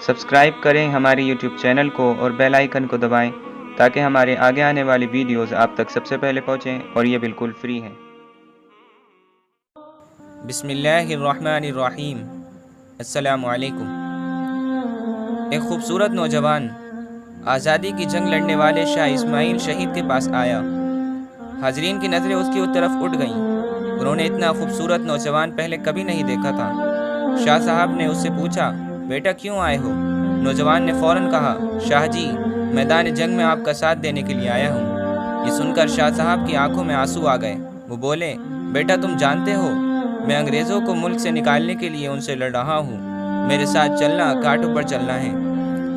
Subscribe کریں ہمارے YouTube channel کو اور بیل آئیکن کو دبائیں تاکہ ہمارے آگے آنے والی ویڈیوز آپ تک سب سے پہلے پہنچیں اور یہ بالکل فری ہیں۔ بسم اللہ الرحمن الرحیم۔ السلام علیکم۔ ایک خوبصورت نوجوان آزادی کی جنگ لڑنے والے شاہ اسماعیل شہید کے پاس آیا۔ حاضرین کی نظریں اس کی طرف اٹھ گئیں۔ انہوں نے اتنا خوبصورت نوجوان پہلے کبھی نہیں دیکھا تھا۔ شاہ صاحب نے اس سے پوچھا، بیٹا کیوں آئے ہو؟ نوجوان نے فوراً کہا، شاہ جی میدان جنگ میں آپ کا ساتھ دینے کے لیے آیا ہوں۔ یہ سن کر شاہ صاحب کی آنکھوں میں آنسو آ گئے۔ وہ بولے، بیٹا تم جانتے ہو میں انگریزوں کو ملک سے نکالنے کے لیے ان سے لڑ رہا ہوں۔ میرے ساتھ چلنا، کانٹوں پر چلنا ہے۔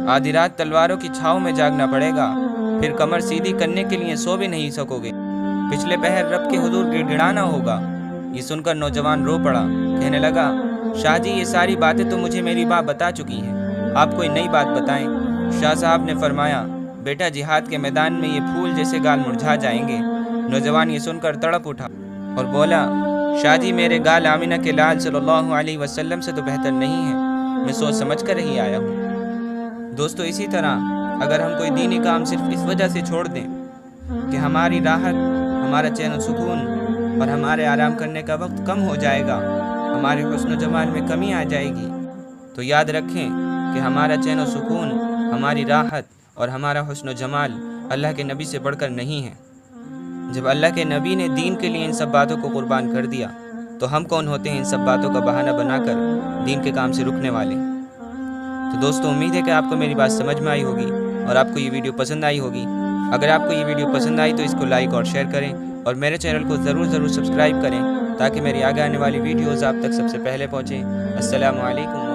آدھی رات تلواروں کی چھاؤں میں جاگنا پڑے گا، پھر کمر سیدھی کرنے کے لیے سو بھی نہیں سکو گے۔ پچھلے پہر رب کے حضور گڑ گڑانا ہوگا۔ یہ سن کر نوجوان رو پڑا، کہنے لگا، شاہ جی یہ ساری باتیں تو مجھے میری ماں بتا چکی ہیں، آپ کوئی نئی بات بتائیں۔ شاہ صاحب نے فرمایا، بیٹا جہاد کے میدان میں یہ پھول جیسے گال مرجھا جائیں گے۔ نوجوان یہ سن کر تڑپ اٹھا اور بولا، شاہ جی میرے گال آمینہ کے لال صلی اللہ علیہ وسلم سے تو بہتر نہیں ہے، میں سوچ سمجھ کر ہی آیا ہوں۔ دوستو اسی طرح اگر ہم کوئی دینی کام صرف اس وجہ سے چھوڑ دیں کہ ہماری راحت، ہمارا چین و سکون اور ہمارے آرام کرنے کا وقت کم ہو جائے گا، ہمارے حسن و جمال میں کمی آ جائے گی، تو یاد رکھیں کہ ہمارا چین و سکون، ہماری راحت اور ہمارا حسن و جمال اللہ کے نبی سے بڑھ کر نہیں ہے۔ جب اللہ کے نبی نے دین کے لیے ان سب باتوں کو قربان کر دیا تو ہم کون ہوتے ہیں ان سب باتوں کا بہانہ بنا کر دین کے کام سے رکنے والے۔ تو دوستو امید ہے کہ آپ کو میری بات سمجھ میں آئی ہوگی اور آپ کو یہ ویڈیو پسند آئی ہوگی۔ اگر آپ کو یہ ویڈیو پسند آئی تو اس کو لائک اور شیئر کریں اور میرے چینل کو ضرور سبسکرائب کریں تاکہ میری آگے آنے والی ویڈیوز آپ تک سب سے پہلے پہنچیں۔ السلام علیکم۔